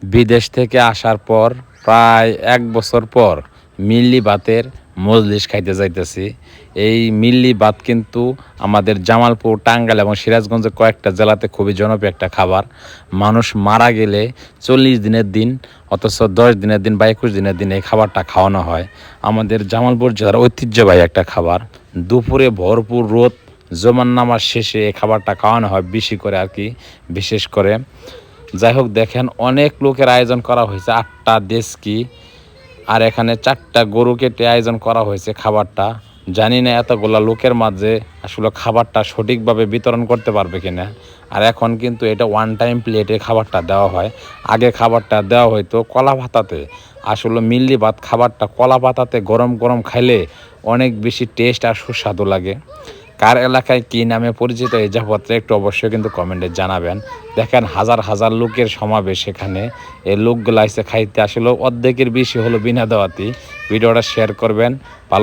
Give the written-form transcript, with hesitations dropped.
বিদেশ থেকে আসার পর প্রায় ১ বছর পর মিল্লি ভাতের মজলিস খাইতে যাইতেছি। এই মিল্লি ভাত কিন্তু আমাদের জামালপুর, টাঙ্গাইল এবং সিরাজগঞ্জের কয়েকটা জেলাতে খুবই জনপ্রিয় একটা খাবার। মানুষ মারা গেলে ৪০ দিনের দিন অথচ ১০ দিনের দিন বা ২১ দিনের দিন এই খাবারটা খাওয়ানো হয়। আমাদের জামালপুর জেলার ঐতিহ্যবাহী একটা খাবার। দুপুরে ভরপুর রোদ জমান নামার শেষে এই খাবারটা খাওয়ানো হয় বেশি করে আর কি, বিশেষ করে। যাই হোক, দেখেন অনেক লোকের আয়োজন করা হয়েছে, ৮টা ডেস্কি, আর এখানে 4টা গরু কেটে আয়োজন করা হয়েছে খাবারটা। জানি না এতগুলা লোকের মাঝে আসলে খাবারটা সঠিকভাবে বিতরণ করতে পারবে কিনা। আর এখন কিন্তু এটা ওয়ান টাইম প্লেটে খাবারটা দেওয়া হয়। আগে খাবারটা দেওয়া হয়তো কলা পাতাতে। আসলে মিল্লি ভাত খাবারটা কলা পাতাতে গরম গরম খাইলে অনেক বেশি টেস্ট আর সুস্বাদু লাগে। কার এলাকায় কী নামে পরিচিত এই জায়গাটা একটু অবশ্যই কিন্তু কমেন্টে জানাবেন। দেখেন হাজার হাজার লোকের সমাবেশ এখানে। এই লোকগুলো এসে খাইতে আসলে অর্ধেকের বেশি হলো বিনা দাওয়াতি। ভিডিওটা শেয়ার করবেন। ভালো